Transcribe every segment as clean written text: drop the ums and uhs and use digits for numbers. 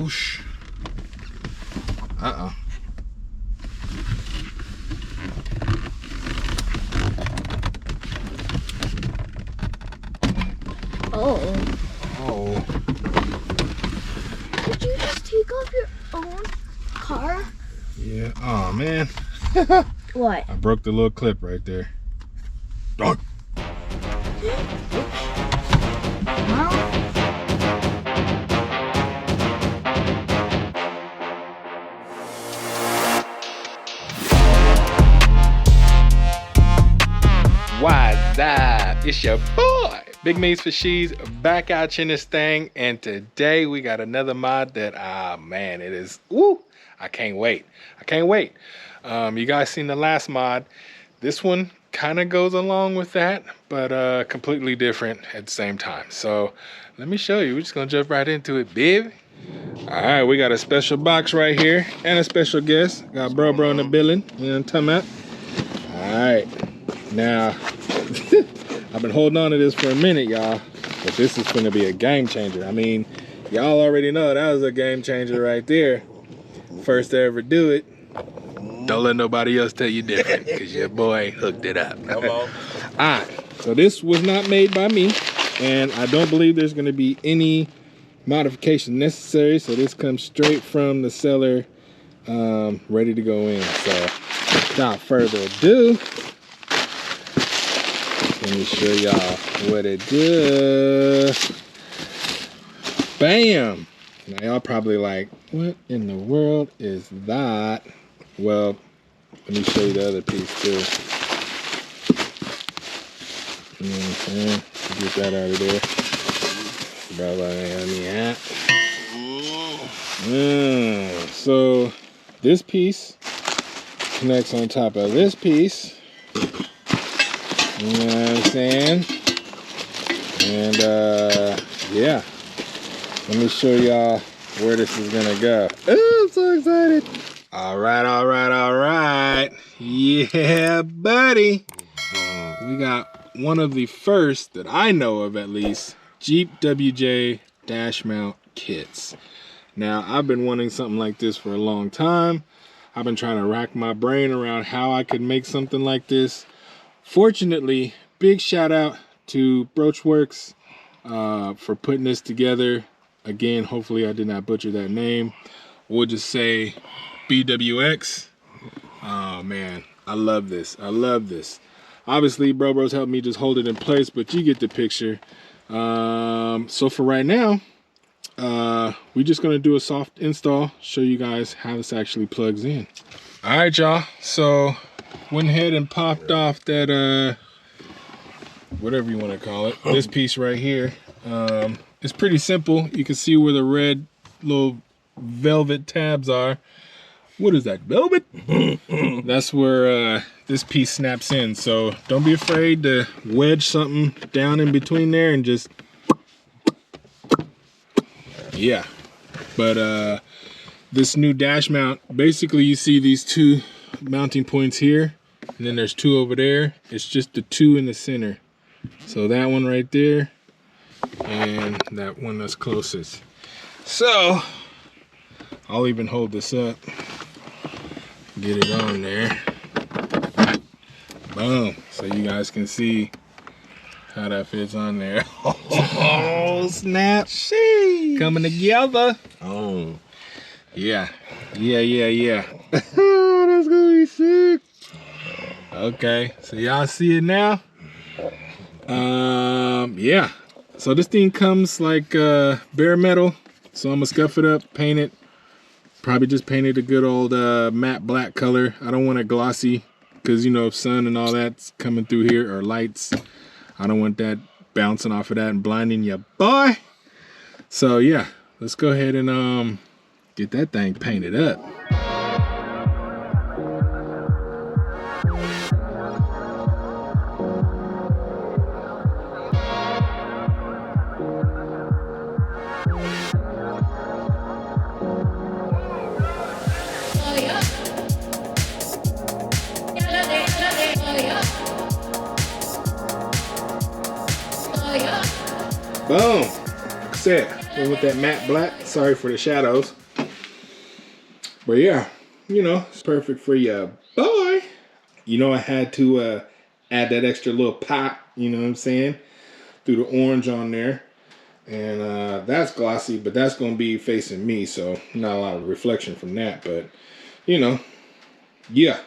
Whoosh. Uh-oh. Oh. Did you just take off your own car? Yeah. Oh, man. What? I broke the little clip right there. Oh. What's up? It's your boy, Big Me's for She's, back out in this thing, and today we got another mod that, man, it is, woo, I can't wait. I can't wait. You guys seen the last mod. This one kind of goes along with that, but completely different at the same time. So let me show you. We're just gonna jump right into it, baby. All right, we got a special box right here and a special guest. Got Bro in the building. You know what I'm talking about? All right. Now, I've been holding on to this for a minute, y'all, but this is gonna be a game changer. I mean, y'all already know that was a game changer right there. First to ever do it. Don't let nobody else tell you different, because your boy hooked it up. Come on. All right, so this was not made by me, and I don't believe there's gonna be any modification necessary, so this comes straight from the seller, ready to go in. So without further ado, let me show y'all what it does. Bam! Now y'all probably like, what in the world is that? Well, let me show you the other piece too. You know what I'm saying? Get that out of there. So this piece connects on top of this piece. You know what I'm saying? And yeah, let me show y'all where this is gonna go. Oh, I'm so excited. All right. Yeah, buddy. We got one of the first that I know of, at least, Jeep WJ dash mount kits. Now, I've been wanting something like this for a long time. I've been trying to rack my brain around how I could make something like this. Fortunately, big shout out to BroachWorx for putting this together. Again, hopefully I did not butcher that name. We'll just say BWX. Oh man, I love this. I love this. Obviously, Bro's helped me just hold it in place, but you get the picture. So for right now, we're just gonna do a soft install, show you guys how this actually plugs in. All right, y'all. So went ahead and popped off that whatever you want to call it, this piece right here. It's pretty simple. You can see where the red little velvet tabs are. What is that, velvet? That's where this piece snaps in. So don't be afraid to wedge something down in between there and just, yeah. But this new dash mount, basically you see these two mounting points here, and then there's two over there. It's just the two in the center. So that one right there, and that one that's closest. So I'll even hold this up, get it on there. Boom. So you guys can see how that fits on there. Oh, snap. Sheesh. Coming together. Oh. Yeah. That's gonna be sick. Okay, so y'all see it now? Yeah. So this thing comes like bare metal. So I'm gonna scuff it up, paint it. Probably just paint it a good old matte black color. I don't want it glossy because, you know, sun and all that's coming through here, or lights. I don't want that bouncing off of that and blinding you, boy. So yeah, let's go ahead and get that thing painted up. Boom. Like I said, Went with that matte black. Sorry for the shadows. But yeah, you know, it's perfect for your boy. You know, I had to add that extra little pop, you know what I'm saying? Threw the orange on there. And that's glossy, but that's going to be facing me, so not a lot of reflection from that. But, you know, yeah.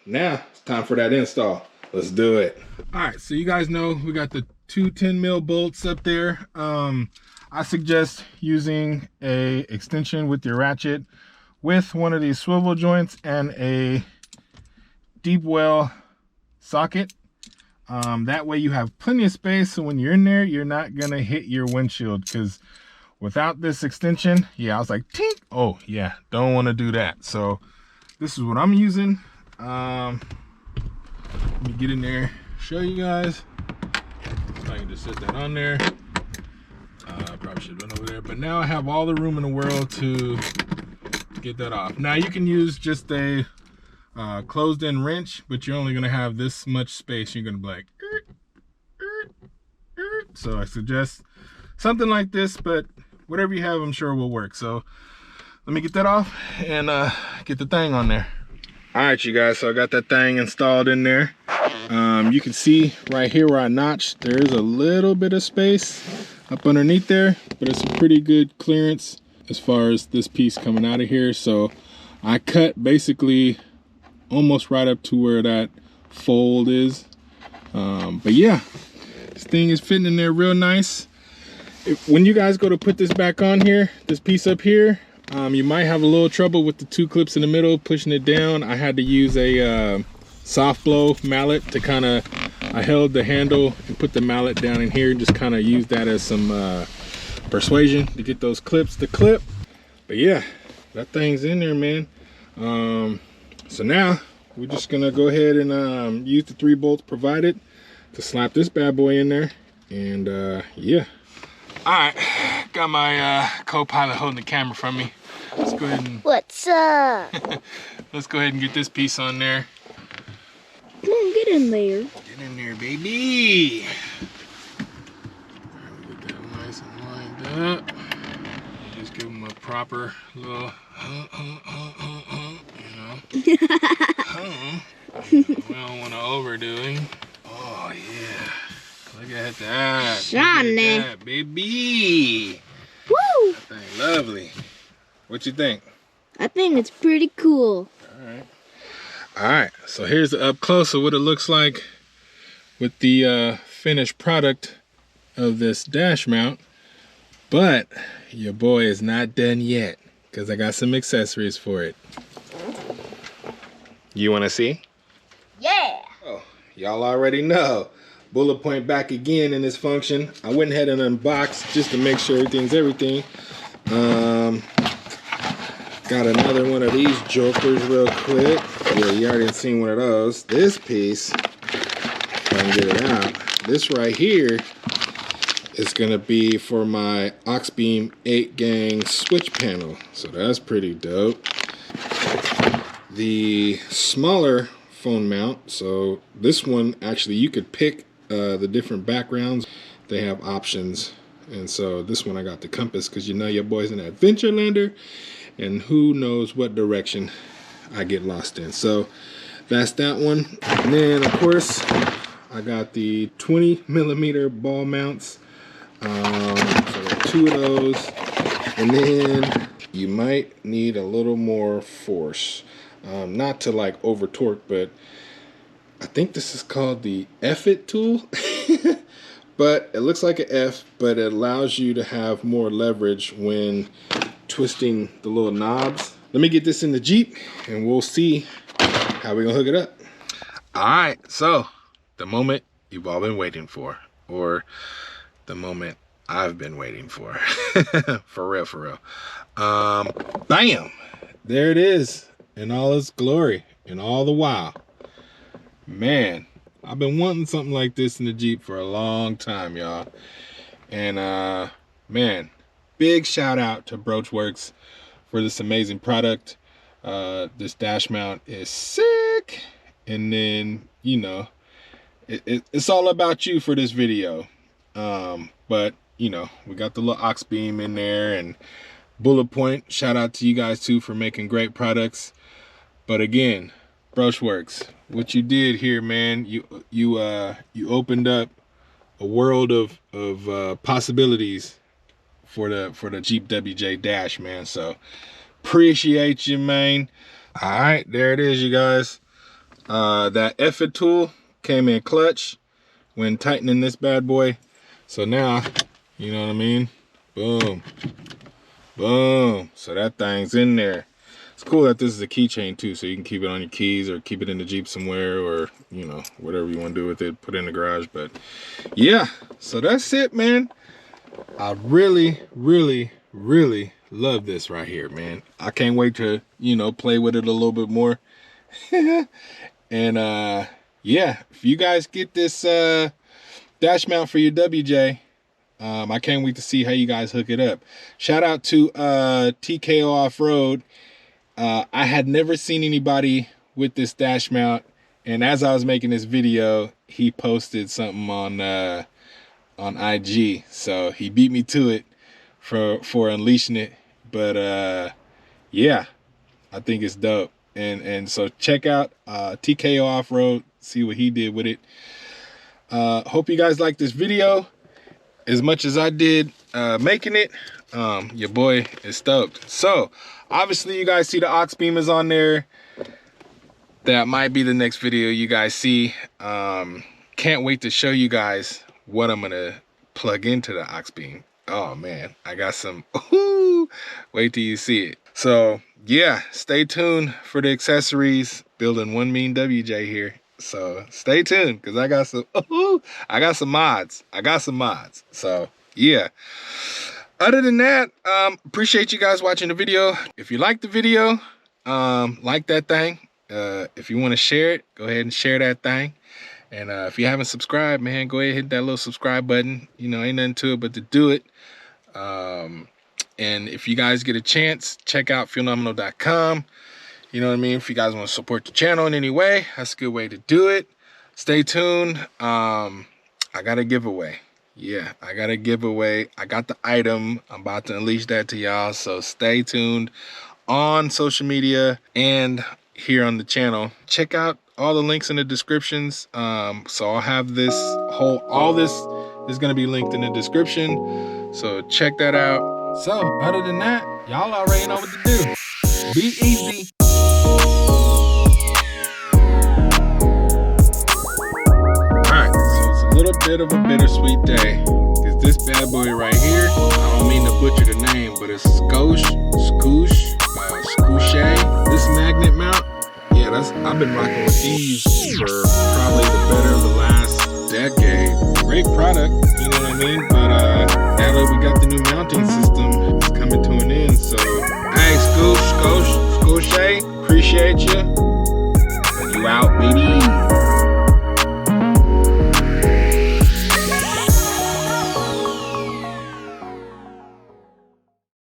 Now it's time for that install. Let's do it. All right, so you guys know we got the two 10 mil bolts up there. I suggest using a extension with your ratchet with one of these swivel joints and a deep well socket. That way you have plenty of space, so when you're in there, you're not gonna hit your windshield, because without this extension, yeah, I was like, tink. Oh yeah, don't want to do that. So this is what I'm using. Let me get in there, show you guys. So I can just set that on there. Probably should have been over there, but now I have all the room in the world to get that off. Now you can use just a closed-in wrench, but you're only gonna have this much space. You're gonna be like, so I suggest something like this, but whatever you have, I'm sure will work. So let me get that off and get the thing on there. All right, you guys, so I got that thing installed in there. You can see right here where I notched, there's a little bit of space up underneath there, but it's a pretty good clearance as far as this piece coming out of here. So I cut basically almost right up to where that fold is. But yeah, this thing is fitting in there real nice. When you guys go to put this back on here, this piece up here, you might have a little trouble with the two clips in the middle, pushing it down. I had to use a soft blow mallet to kind of, I held the handle and put the mallet down in here and just kind of use that as some persuasion to get those clips to clip. But yeah, that thing's in there, man. So now we're just gonna go ahead and use the 3 bolts provided to slap this bad boy in there. And yeah. All right, got my co-pilot holding the camera from me. Let's go ahead and... What's up? Let's go ahead and get this piece on there. Come on, get in there. Get in there, baby. Get that nice and lined up. Just give them a proper little, you know. We don't want to overdo it. Oh yeah. Look at that. Shiny. Look at that, baby. Woo! That thing lovely. What you think? I think it's pretty cool. All right, so here's the up close of what it looks like with the finished product of this dash mount. But your boy is not done yet, because I got some accessories for it. You want to see? Yeah. Oh, y'all already know. Bullet point back again in this function. I went ahead and unboxed just to make sure everything's everything. Got another one of these jokers real quick. Yeah, you already seen one of those. This piece, if I can get it out, this right here is gonna be for my Auxbeam 8-gang switch panel. So that's pretty dope. The smaller phone mount, so this one actually you could pick the different backgrounds. They have options, and so this one I got the compass, because you know your boy's an adventure lander and who knows what direction I get lost in. So that's that one. And then of course I got the 20mm ball mounts. So I got 2 of those, and then you might need a little more force, not to like over torque, but I think this is called the F-it tool. But it looks like an F, but it allows you to have more leverage when twisting the little knobs. Let me get this in the Jeep and we'll see how we're gonna hook it up. All right, so the moment you've all been waiting for, or the moment I've been waiting for. For real, for real. Bam! There it is in all its glory and all the while. Man, I've been wanting something like this in the Jeep for a long time, y'all. And man, big shout out to BroachWorx for this amazing product. This dash mount is sick. And then, you know, it's all about you for this video. But you know, we got the little Auxbeam in there, and Bullet Point. Shout out to you guys too for making great products. But again, BroachWorx, what you did here, man, you opened up a world of possibilities for the Jeep WJ Dash, man. So appreciate you, man. All right, there it is, you guys. That effort tool came in clutch when tightening this bad boy. So now, you know what I mean? Boom, boom. So that thing's in there. It's cool that this is a keychain too, so you can keep it on your keys or keep it in the Jeep somewhere, or, you know, whatever you want to do with it, put it in the garage. But yeah, so that's it, man. I really, really, really love this right here, man. I can't wait to, you know, play with it a little bit more. And yeah, if you guys get this dash mount for your WJ, I can't wait to see how you guys hook it up. Shout out to TKO Offroad. I had never seen anybody with this dash mount, and as I was making this video, he posted something on IG, so he beat me to it for unleashing it. But yeah, I think it's dope. And so check out TKO Offroad, see what he did with it. Hope you guys like this video as much as I did making it. Your boy is stoked. So obviously you guys see the Auxbeam is on there. That might be the next video you guys see. Can't wait to show you guys what I'm gonna plug into the Auxbeam. Oh man, I got some. Wait till you see it. So yeah, stay tuned for the accessories. Building one mean WJ here. So stay tuned, because I got some mods. I got some mods. So yeah. Other than that, appreciate you guys watching the video. If you like the video, like that thing. If you want to share it, go ahead and share that thing. And if you haven't subscribed, man, go ahead and hit that little subscribe button. You know, ain't nothing to it but to do it. And if you guys get a chance, check out Fuelnomenal.com. You know what I mean? If you guys want to support the channel in any way, that's a good way to do it. Stay tuned. I got a giveaway. Yeah, I got a giveaway. I got the item. I'm about to unleash that to y'all. So stay tuned on social media and here on the channel. Check out all the links in the descriptions. So I'll have this all this is going to be linked in the description. So check that out. So other than that, y'all already know what to do. Be easy. Alright, so it's a little bit of a bittersweet day. Because this bad boy right here, I don't mean to butcher the name, but it's Scoosh. This magnet mount, yeah, I've been rocking with these for probably the better of the last decade. Great product, you know what I mean? But now that we got the new mounting system, it's coming to an end. So, hey, Scoosh, appreciate you.